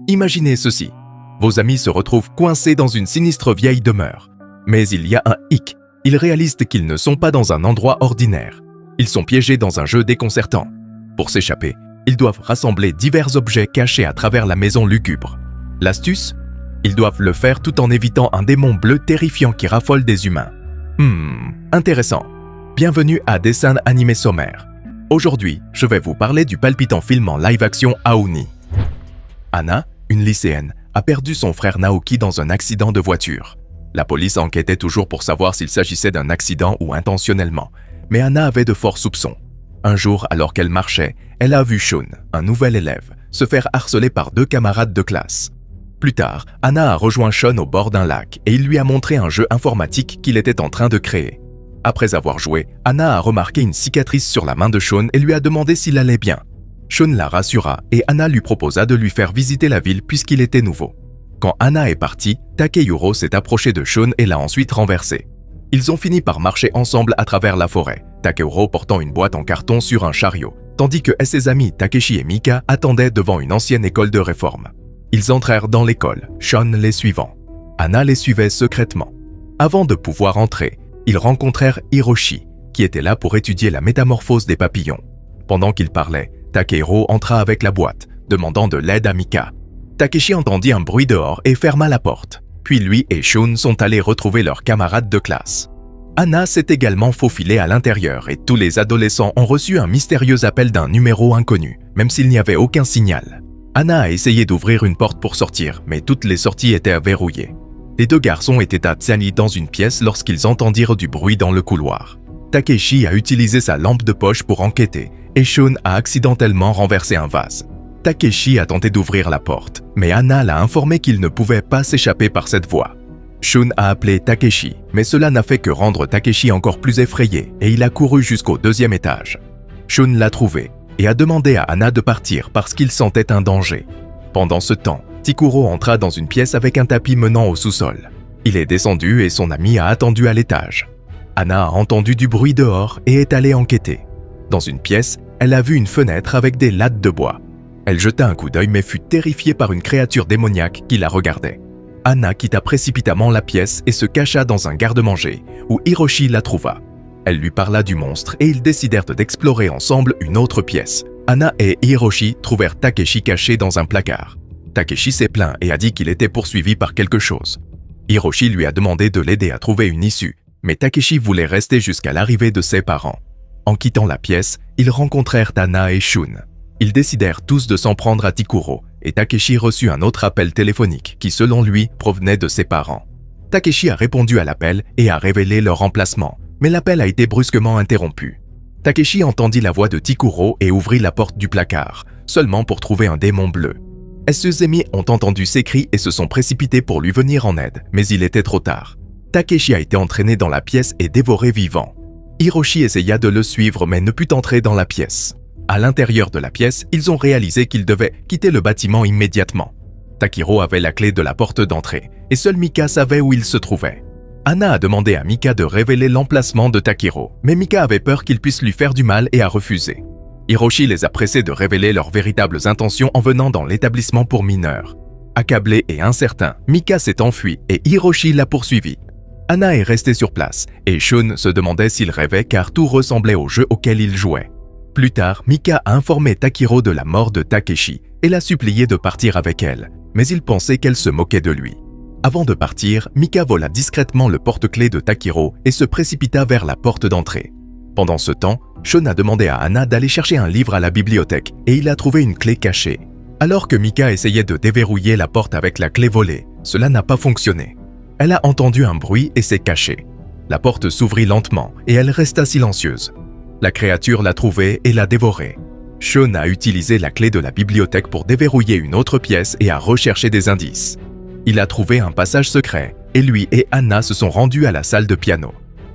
Imaginez ceci. Vos amis se retrouvent coincés dans une sinistre vieille demeure. Mais il y a un hic. Ils réalisent qu'ils ne sont pas dans un endroit ordinaire. Ils sont piégés dans un jeu déconcertant. Pour s'échapper, ils doivent rassembler divers objets cachés à travers la maison lugubre. L'astuce? Ils doivent le faire tout en évitant un démon bleu terrifiant qui raffole des humains. Intéressant. Bienvenue à Dessin animé sommaire. Aujourd'hui, je vais vous parler du palpitant film en live-action Aoni. Anna, une lycéenne, a perdu son frère Naoki dans un accident de voiture. La police enquêtait toujours pour savoir s'il s'agissait d'un accident ou intentionnellement, mais Anna avait de forts soupçons. Un jour, alors qu'elle marchait, elle a vu Shun, un nouvel élève, se faire harceler par 2 camarades de classe. Plus tard, Anna a rejoint Shun au bord d'un lac et il lui a montré un jeu informatique qu'il était en train de créer. Après avoir joué, Anna a remarqué une cicatrice sur la main de Shun et lui a demandé s'il allait bien. Shun la rassura et Anna lui proposa de lui faire visiter la ville puisqu'il était nouveau. Quand Anna est partie, Takehiro s'est approché de Shun et l'a ensuite renversé. Ils ont fini par marcher ensemble à travers la forêt, Takehiro portant une boîte en carton sur un chariot, tandis que ses amis Takeshi et Mika attendaient devant une ancienne école de réforme. Ils entrèrent dans l'école, Shun les suivant. Anna les suivait secrètement. Avant de pouvoir entrer, ils rencontrèrent Hiroshi, qui était là pour étudier la métamorphose des papillons. Pendant qu'ils parlaient, Takehiro entra avec la boîte, demandant de l'aide à Mika. Takeshi entendit un bruit dehors et ferma la porte. Puis lui et Shun sont allés retrouver leurs camarades de classe. Anna s'est également faufilée à l'intérieur et tous les adolescents ont reçu un mystérieux appel d'un numéro inconnu, même s'il n'y avait aucun signal. Anna a essayé d'ouvrir une porte pour sortir, mais toutes les sorties étaient verrouillées. Les 2 garçons étaient assis dans une pièce lorsqu'ils entendirent du bruit dans le couloir. Takeshi a utilisé sa lampe de poche pour enquêter et Shun a accidentellement renversé un vase. Takeshi a tenté d'ouvrir la porte, mais Anna l'a informé qu'il ne pouvait pas s'échapper par cette voie. Shun a appelé Takeshi, mais cela n'a fait que rendre Takeshi encore plus effrayé et il a couru jusqu'au 2e étage. Shun l'a trouvé et a demandé à Anna de partir parce qu'il sentait un danger. Pendant ce temps, Tikuro entra dans une pièce avec un tapis menant au sous-sol. Il est descendu et son ami a attendu à l'étage. Anna a entendu du bruit dehors et est allée enquêter. Dans une pièce, elle a vu une fenêtre avec des lattes de bois. Elle jeta un coup d'œil mais fut terrifiée par une créature démoniaque qui la regardait. Anna quitta précipitamment la pièce et se cacha dans un garde-manger, où Hiroshi la trouva. Elle lui parla du monstre et ils décidèrent d'explorer ensemble une autre pièce. Anna et Hiroshi trouvèrent Takeshi caché dans un placard. Takeshi s'est plaint et a dit qu'il était poursuivi par quelque chose. Hiroshi lui a demandé de l'aider à trouver une issue, mais Takeshi voulait rester jusqu'à l'arrivée de ses parents. En quittant la pièce, ils rencontrèrent Anna et Shun. Ils décidèrent tous de s'en prendre à Tikuro et Takeshi reçut un autre appel téléphonique qui, selon lui, provenait de ses parents. Takeshi a répondu à l'appel et a révélé leur emplacement, mais l'appel a été brusquement interrompu. Takeshi entendit la voix de Tikuro et ouvrit la porte du placard, seulement pour trouver un démon bleu. Ses amis ont entendu ses cris et se sont précipités pour lui venir en aide, mais il était trop tard. Takeshi a été entraîné dans la pièce et dévoré vivant. Hiroshi essaya de le suivre mais ne put entrer dans la pièce. À l'intérieur de la pièce, ils ont réalisé qu'ils devaient quitter le bâtiment immédiatement. Takehiro avait la clé de la porte d'entrée et seul Mika savait où il se trouvait. Anna a demandé à Mika de révéler l'emplacement de Takehiro, mais Mika avait peur qu'il puisse lui faire du mal et a refusé. Hiroshi les a pressés de révéler leurs véritables intentions en venant dans l'établissement pour mineurs. Accablé et incertain, Mika s'est enfui et Hiroshi l'a poursuivi. Anna est restée sur place et Shun se demandait s'il rêvait car tout ressemblait au jeu auquel il jouait. Plus tard, Mika a informé Takehiro de la mort de Takeshi et l'a supplié de partir avec elle, mais il pensait qu'elle se moquait de lui. Avant de partir, Mika vola discrètement le porte-clés de Takehiro et se précipita vers la porte d'entrée. Pendant ce temps, Shun a demandé à Anna d'aller chercher un livre à la bibliothèque et il a trouvé une clé cachée. Alors que Mika essayait de déverrouiller la porte avec la clé volée, cela n'a pas fonctionné. Elle a entendu un bruit et s'est cachée. La porte s'ouvrit lentement et elle resta silencieuse. La créature l'a trouvée et l'a dévorée. Shun a utilisé la clé de la bibliothèque pour déverrouiller une autre pièce et a recherché des indices. Il a trouvé un passage secret et lui et Anna se sont rendus à la salle de piano.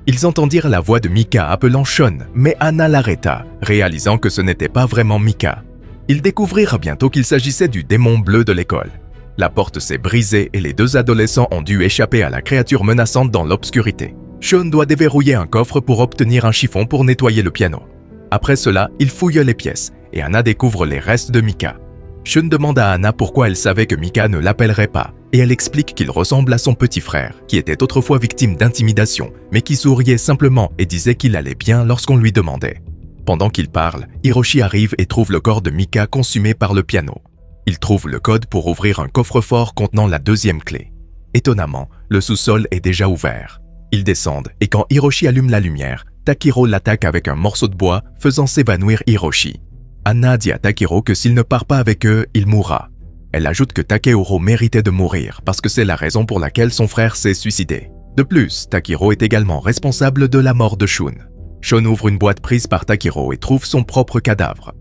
Ils entendirent la voix de Mika appelant Shun, mais Anna l'arrêta, réalisant que ce n'était pas vraiment Mika. Ils découvrirent bientôt qu'il s'agissait du démon bleu de l'école. La porte s'est brisée et les 2 adolescents ont dû échapper à la créature menaçante dans l'obscurité. Shun doit déverrouiller un coffre pour obtenir un chiffon pour nettoyer le piano. Après cela, il fouille les pièces et Anna découvre les restes de Mika. Shun demande à Anna pourquoi elle savait que Mika ne l'appellerait pas, et elle explique qu'il ressemble à son petit frère, qui était autrefois victime d'intimidation, mais qui souriait simplement et disait qu'il allait bien lorsqu'on lui demandait. Pendant qu'il parle, Hiroshi arrive et trouve le corps de Mika consumé par le piano. Il trouve le code pour ouvrir un coffre-fort contenant la deuxième clé. Étonnamment, le sous-sol est déjà ouvert. Ils descendent et quand Hiroshi allume la lumière, Takiro l'attaque avec un morceau de bois, faisant s'évanouir Hiroshi. Anna dit à Takiro que s'il ne part pas avec eux, il mourra. Elle ajoute que Takehiro méritait de mourir parce que c'est la raison pour laquelle son frère s'est suicidé. De plus, Takiro est également responsable de la mort de Shun. Shun ouvre une boîte prise par Takiro et trouve son propre cadavre.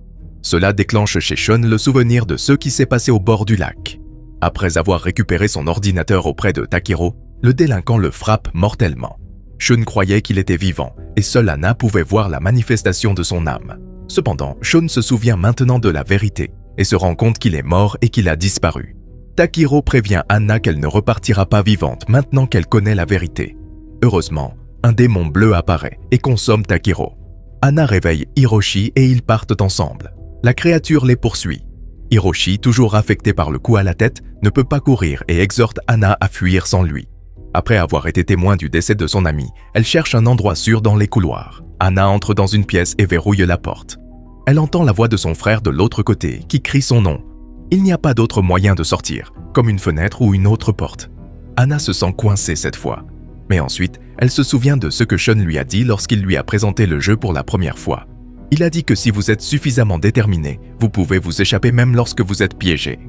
Cela déclenche chez Shun le souvenir de ce qui s'est passé au bord du lac. Après avoir récupéré son ordinateur auprès de Takiro, le délinquant le frappe mortellement. Shun croyait qu'il était vivant et seule Anna pouvait voir la manifestation de son âme. Cependant, Shun se souvient maintenant de la vérité et se rend compte qu'il est mort et qu'il a disparu. Takiro prévient Anna qu'elle ne repartira pas vivante maintenant qu'elle connaît la vérité. Heureusement, un démon bleu apparaît et consomme Takiro. Anna réveille Hiroshi et ils partent ensemble. La créature les poursuit. Hiroshi, toujours affecté par le coup à la tête, ne peut pas courir et exhorte Anna à fuir sans lui. Après avoir été témoin du décès de son ami, elle cherche un endroit sûr dans les couloirs. Anna entre dans une pièce et verrouille la porte. Elle entend la voix de son frère de l'autre côté qui crie son nom. Il n'y a pas d'autre moyen de sortir, comme une fenêtre ou une autre porte. Anna se sent coincée cette fois. Mais ensuite, elle se souvient de ce que Shun lui a dit lorsqu'il lui a présenté le jeu pour la première fois. Il a dit que si vous êtes suffisamment déterminé, vous pouvez vous échapper même lorsque vous êtes piégé.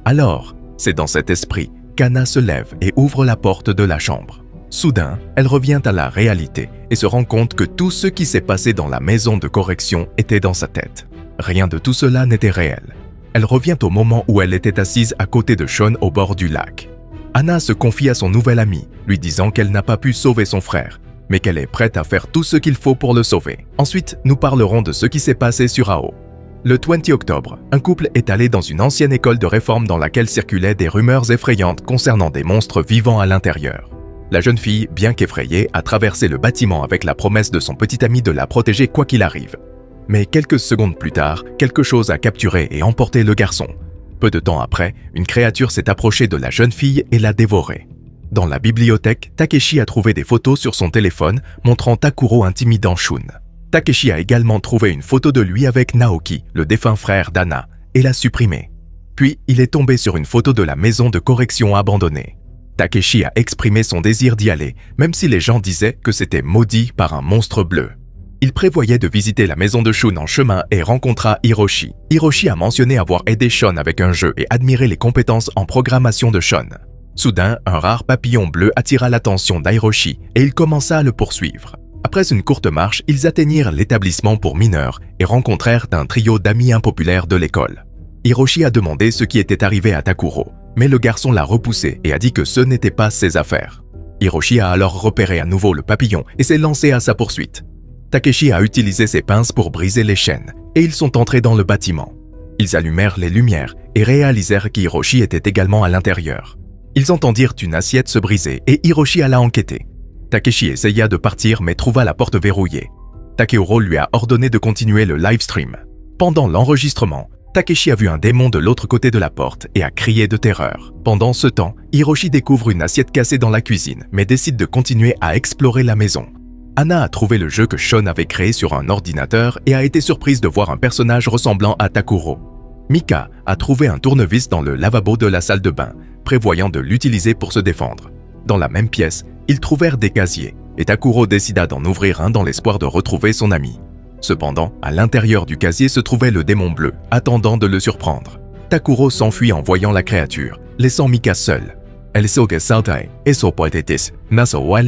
Alors, c'est dans cet esprit qu'Anna se lève et ouvre la porte de la chambre. Soudain, elle revient à la réalité et se rend compte que tout ce qui s'est passé dans la maison de correction était dans sa tête. Rien de tout cela n'était réel. Elle revient au moment où elle était assise à côté de Shun au bord du lac. Anna se confie à son nouvel ami, lui disant qu'elle n'a pas pu sauver son frère, mais qu'elle est prête à faire tout ce qu'il faut pour le sauver. Ensuite, nous parlerons de ce qui s'est passé sur Ao. Le 20 octobre, un couple est allé dans une ancienne école de réforme dans laquelle circulaient des rumeurs effrayantes concernant des monstres vivants à l'intérieur. La jeune fille, bien qu'effrayée, a traversé le bâtiment avec la promesse de son petit ami de la protéger quoi qu'il arrive. Mais quelques secondes plus tard, quelque chose a capturé et emporté le garçon. Peu de temps après, une créature s'est approchée de la jeune fille et l'a dévorée. Dans la bibliothèque, Takeshi a trouvé des photos sur son téléphone montrant Takuro intimidant Shun. Takeshi a également trouvé une photo de lui avec Naoki, le défunt frère d'Anna, et l'a supprimée. Puis, il est tombé sur une photo de la maison de correction abandonnée. Takeshi a exprimé son désir d'y aller, même si les gens disaient que c'était maudit par un monstre bleu. Il prévoyait de visiter la maison de Shun en chemin et rencontra Hiroshi. Hiroshi a mentionné avoir aidé Shun avec un jeu et admiré les compétences en programmation de Shun. Soudain, un rare papillon bleu attira l'attention d'Hiroshi et il commença à le poursuivre. Après une courte marche, ils atteignirent l'établissement pour mineurs et rencontrèrent un trio d'amis impopulaires de l'école. Hiroshi a demandé ce qui était arrivé à Takuro, mais le garçon l'a repoussé et a dit que ce n'était pas ses affaires. Hiroshi a alors repéré à nouveau le papillon et s'est lancé à sa poursuite. Takeshi a utilisé ses pinces pour briser les chaînes et ils sont entrés dans le bâtiment. Ils allumèrent les lumières et réalisèrent qu'Hiroshi était également à l'intérieur. Ils entendirent une assiette se briser et Hiroshi alla enquêter. Takeshi essaya de partir mais trouva la porte verrouillée. Takehiro lui a ordonné de continuer le live stream. Pendant l'enregistrement, Takeshi a vu un démon de l'autre côté de la porte et a crié de terreur. Pendant ce temps, Hiroshi découvre une assiette cassée dans la cuisine mais décide de continuer à explorer la maison. Anna a trouvé le jeu que Shun avait créé sur un ordinateur et a été surprise de voir un personnage ressemblant à Takuro. Mika a trouvé un tournevis dans le lavabo de la salle de bain, prévoyant de l'utiliser pour se défendre. Dans la même pièce, ils trouvèrent des casiers et Takuro décida d'en ouvrir un dans l'espoir de retrouver son ami. Cependant, à l'intérieur du casier se trouvait le démon bleu, attendant de le surprendre. Takuro s'enfuit en voyant la créature, laissant Mika seule. Elle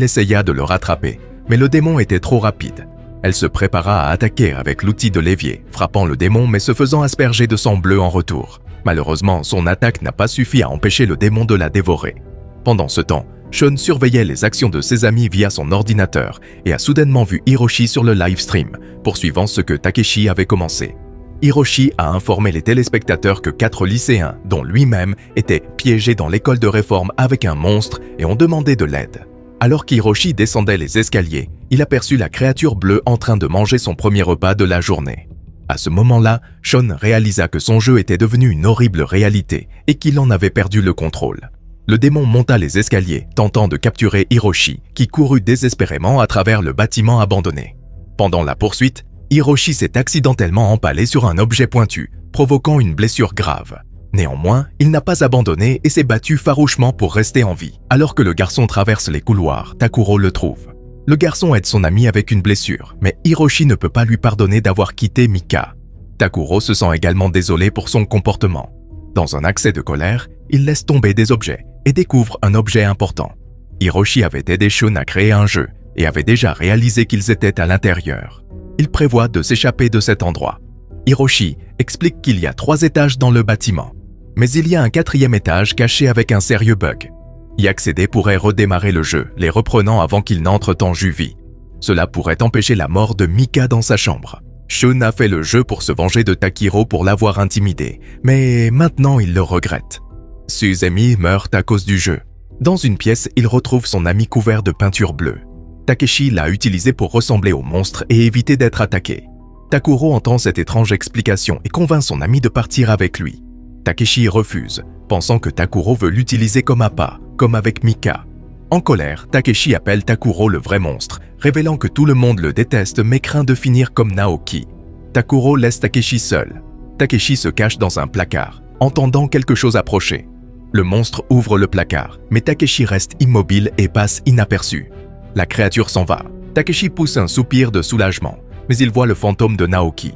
essaya de le rattraper, mais le démon était trop rapide. Elle se prépara à attaquer avec l'outil de l'évier, frappant le démon mais se faisant asperger de sang bleu en retour. Malheureusement, son attaque n'a pas suffi à empêcher le démon de la dévorer. Pendant ce temps, Shun surveillait les actions de ses amis via son ordinateur et a soudainement vu Hiroshi sur le live stream, poursuivant ce que Takeshi avait commencé. Hiroshi a informé les téléspectateurs que 4 lycéens, dont lui-même, étaient piégés dans l'école de réforme avec un monstre et ont demandé de l'aide. Alors qu'Hiroshi descendait les escaliers, il aperçut la créature bleue en train de manger son premier repas de la journée. À ce moment-là, Sean réalisa que son jeu était devenu une horrible réalité et qu'il en avait perdu le contrôle. Le démon monta les escaliers, tentant de capturer Hiroshi, qui courut désespérément à travers le bâtiment abandonné. Pendant la poursuite, Hiroshi s'est accidentellement empalé sur un objet pointu, provoquant une blessure grave. Néanmoins, il n'a pas abandonné et s'est battu farouchement pour rester en vie. Alors que le garçon traverse les couloirs, Takuro le trouve. Le garçon aide son ami avec une blessure, mais Hiroshi ne peut pas lui pardonner d'avoir quitté Mika. Takuro se sent également désolé pour son comportement. Dans un accès de colère, il laisse tomber des objets et découvre un objet important. Hiroshi avait aidé Sean à créer un jeu et avait déjà réalisé qu'ils étaient à l'intérieur. Il prévoit de s'échapper de cet endroit. Hiroshi explique qu'il y a 3 étages dans le bâtiment, mais il y a un 4e étage caché avec un sérieux bug. Y accéder pourrait redémarrer le jeu, les reprenant avant qu'ils n'entrent en juvie. Cela pourrait empêcher la mort de Mika dans sa chambre. Sean a fait le jeu pour se venger de Takiro pour l'avoir intimidé, mais maintenant il le regrette. Suzumi meurt à cause du jeu. Dans une pièce, il retrouve son ami couvert de peinture bleue. Takeshi l'a utilisé pour ressembler au monstre et éviter d'être attaqué. Takuro entend cette étrange explication et convainc son ami de partir avec lui. Takeshi refuse, pensant que Takuro veut l'utiliser comme appât, comme avec Mika. En colère, Takeshi appelle Takuro le vrai monstre, révélant que tout le monde le déteste mais craint de finir comme Naoki. Takuro laisse Takeshi seul. Takeshi se cache dans un placard, entendant quelque chose approcher. Le monstre ouvre le placard, mais Takeshi reste immobile et passe inaperçu. La créature s'en va. Takeshi pousse un soupir de soulagement, mais il voit le fantôme de Naoki.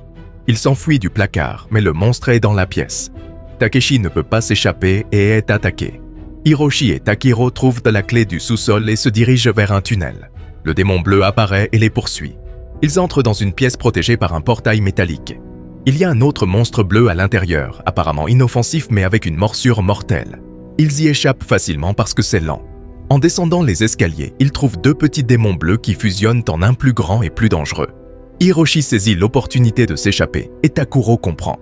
Il s'enfuit du placard, mais le monstre est dans la pièce. Takeshi ne peut pas s'échapper et est attaqué. Hiroshi et Takiro trouvent la clé du sous-sol et se dirigent vers un tunnel. Le démon bleu apparaît et les poursuit. Ils entrent dans une pièce protégée par un portail métallique. Il y a un autre monstre bleu à l'intérieur, apparemment inoffensif mais avec une morsure mortelle. Ils y échappent facilement parce que c'est lent. En descendant les escaliers, ils trouvent 2 petits démons bleus qui fusionnent en un plus grand et plus dangereux. Hiroshi saisit l'opportunité de s'échapper et Takuro comprend.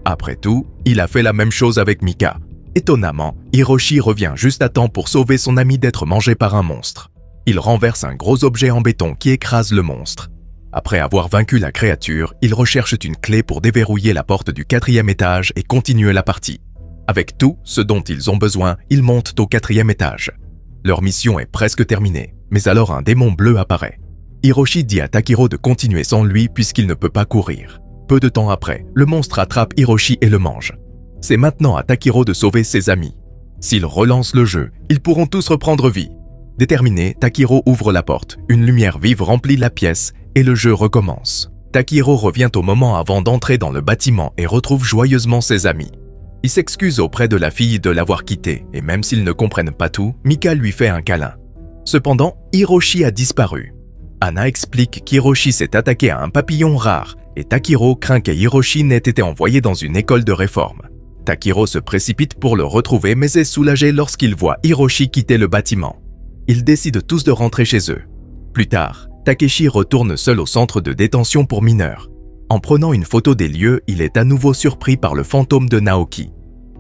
Après tout, il a fait la même chose avec Mika. Étonnamment, Hiroshi revient juste à temps pour sauver son ami d'être mangé par un monstre. Il renverse un gros objet en béton qui écrase le monstre. Après avoir vaincu la créature, ils recherchent une clé pour déverrouiller la porte du 4e étage et continuer la partie. Avec tout ce dont ils ont besoin, ils montent au 4e étage. Leur mission est presque terminée, mais alors un démon bleu apparaît. Hiroshi dit à Takiro de continuer sans lui puisqu'il ne peut pas courir. Peu de temps après, le monstre attrape Hiroshi et le mange. C'est maintenant à Takiro de sauver ses amis. S'ils relancent le jeu, ils pourront tous reprendre vie. Déterminé, Takiro ouvre la porte, une lumière vive remplit la pièce et le jeu recommence. Takiro revient au moment avant d'entrer dans le bâtiment et retrouve joyeusement ses amis. Il s'excuse auprès de la fille de l'avoir quitté et même s'ils ne comprennent pas tout, Mika lui fait un câlin. Cependant, Hiroshi a disparu. Anna explique qu'Hiroshi s'est attaqué à un papillon rare et Takiro craint que Hiroshi n'ait été envoyé dans une école de réforme. Takiro se précipite pour le retrouver mais est soulagé lorsqu'il voit Hiroshi quitter le bâtiment. Ils décident tous de rentrer chez eux. Plus tard, Takeshi retourne seul au centre de détention pour mineurs. En prenant une photo des lieux, il est à nouveau surpris par le fantôme de Naoki.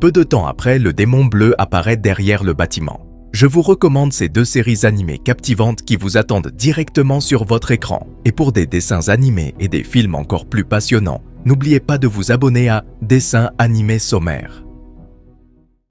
Peu de temps après, le démon bleu apparaît derrière le bâtiment. Je vous recommande ces 2 séries animées captivantes qui vous attendent directement sur votre écran. Et pour des dessins animés et des films encore plus passionnants, n'oubliez pas de vous abonner à Dessins animés sommaires.